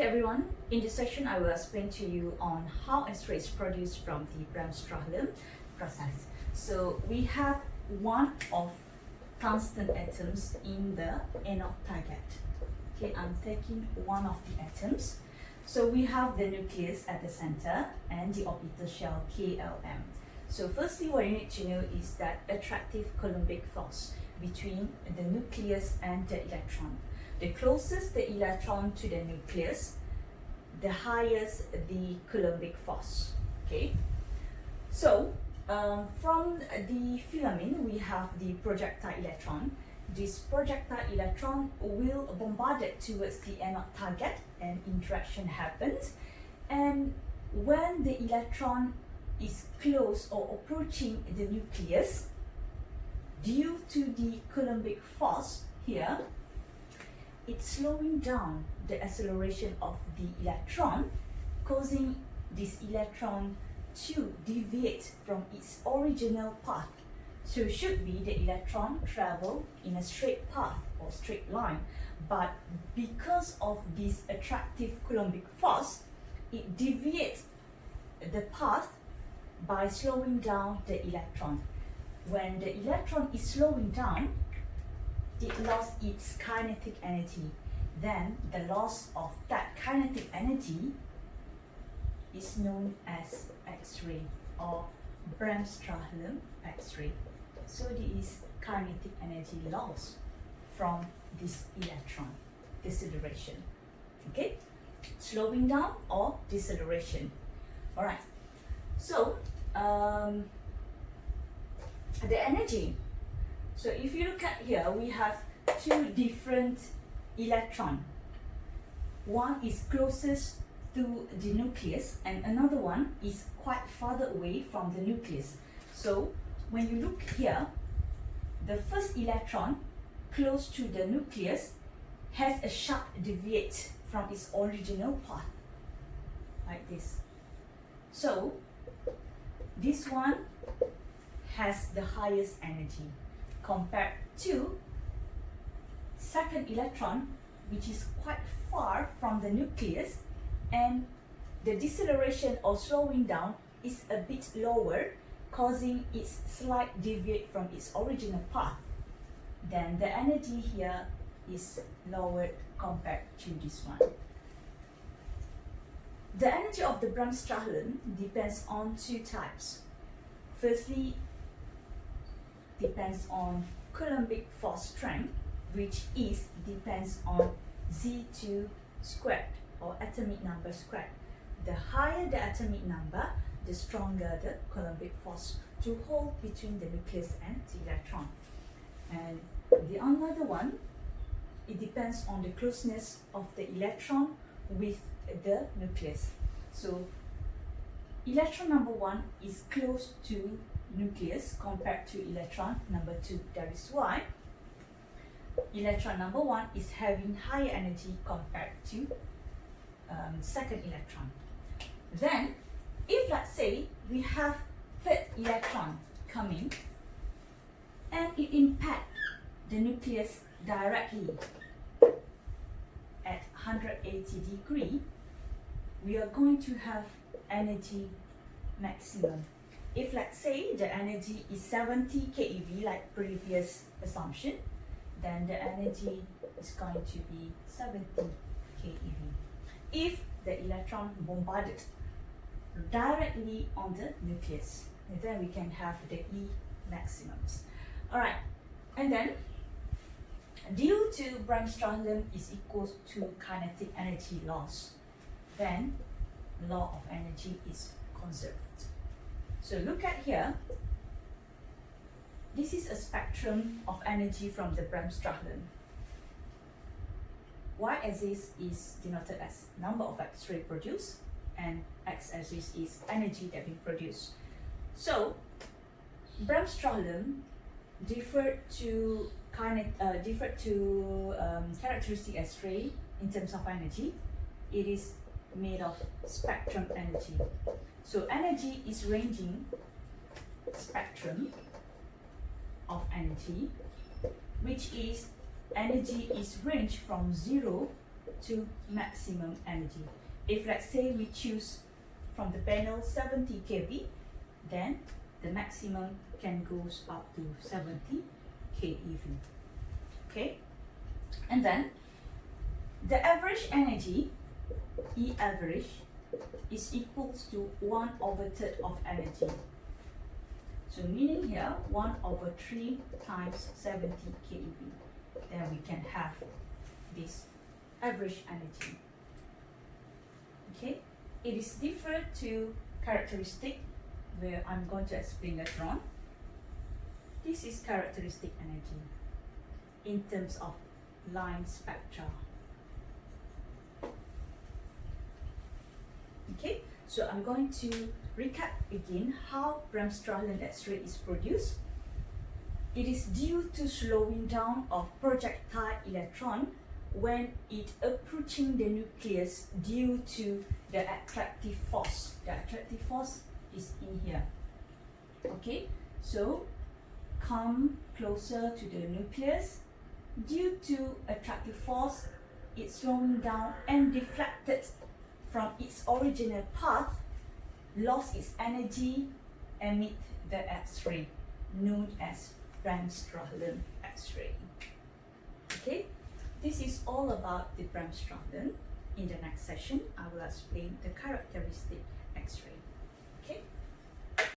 Okay everyone, in this section I will explain to you on how X-ray is produced from the Bremsstrahlung process. So we have one of tungsten atoms in the anode target. Okay, I'm taking one of the atoms. So we have the nucleus at the center and the orbital shell KLM. So firstly what you need to know is that attractive Coulombic force between the nucleus and the electron. The closest the electron to the nucleus, the highest the Coulombic force. Okay. So from the filament we have the projectile electron. This projectile electron will bombard it towards the anode target and interaction happens. And when the electron is close or approaching the nucleus, due to the Coulombic force here, it's slowing down the acceleration of the electron, causing this electron to deviate from its original path. So should be the electron travel in a straight path or straight line, but because of this attractive Coulombic force, it deviates the path by slowing down the electron. When the electron is slowing down, it lost its kinetic energy. Then the loss of that kinetic energy is known as X-ray or Bremsstrahlung X-ray. So there is kinetic energy loss from this electron deceleration. Okay, slowing down or deceleration. All right. So the energy. So if you look at here, we have two different electrons. One is closest to the nucleus and another one is quite farther away from the nucleus. So when you look here, the first electron close to the nucleus has a sharp deviate from its original path, like this. So this one has the highest energy compared to second electron, which is quite far from the nucleus, and the deceleration or slowing down is a bit lower, causing its slight deviate from its original path. Then the energy here is lowered compared to this one. The energy of the Bremsstrahlung depends on two types. Firstly, depends on Coulombic force strength, which is depends on Z2 squared or atomic number squared. The higher the atomic number, the stronger the Coulombic force to hold between the nucleus and the electron. And the another one, it depends on the closeness of the electron with the nucleus. So electron number 1 is close to nucleus compared to electron number 2. That is why electron number 1 is having higher energy compared to second electron. Then if let's say we have third electron coming and it impacts the nucleus directly at 180 degrees, we are going to have energy maximum. If let's say the energy is 70 keV like previous assumption, then the energy is going to be 70 keV. If the electron bombarded directly on the nucleus, then we can have the E maximums. Alright, and then due to Bremsstrahlung is equals to kinetic energy loss, then law of energy is conserved. So look at here, this is a spectrum of energy from the Bremsstrahlung. Y-axis is denoted as number of X-ray produced and X-axis is energy that we produce. So Bremsstrahlung differed to characteristic X-ray in terms of energy. It is made of spectrum energy. So energy is ranging spectrum of energy, which is energy is ranged from 0 to maximum energy. If let's say we choose from the panel 70 kV, then the maximum can goes up to 70 keV. Okay, and then the average energy, E average, is equals to 1/3 of energy. So meaning here 1/3 times 70 keV. Then we can have this average energy. Okay, it is different to characteristic, where I'm going to explain later on. This is characteristic energy in terms of line spectra. Okay, so I'm going to recap again how Bremsstrahlung X-ray is produced. It is due to slowing down of projectile electron when it approaching the nucleus due to the attractive force. The attractive force is in here. Okay, so come closer to the nucleus. Due to attractive force, it's slowing down and deflected from its original path, lost its energy, emit the X-ray, known as Bremsstrahlung X-ray. Okay, this is all about the Bremsstrahlung. In the next session, I will explain the characteristic X-ray.